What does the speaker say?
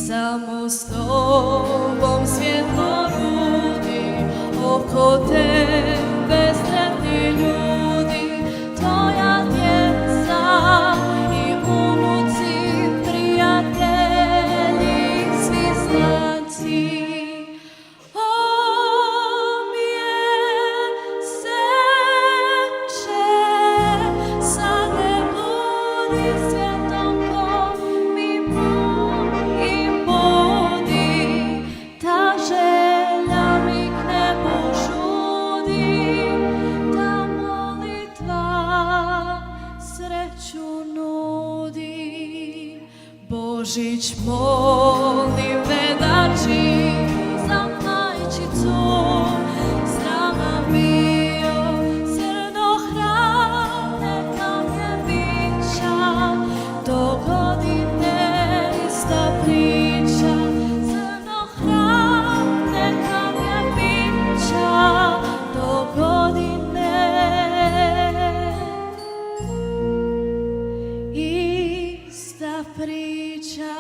Samo s tobom svjetlo rudi, oko tebe sretni ljudi, tvoja djeca i unuci, prijatelji, svi znanci. O mjeseče, sad ne budi svjetlom ko mi i budi, ta želja mi k nebu žudi, ta molitva sreću nudi. Božić molim vedači za majčicu, zdrava bio, srnohrane nam je bića, do godine ista priča, srnohrane nam je bića, do godine ista priča.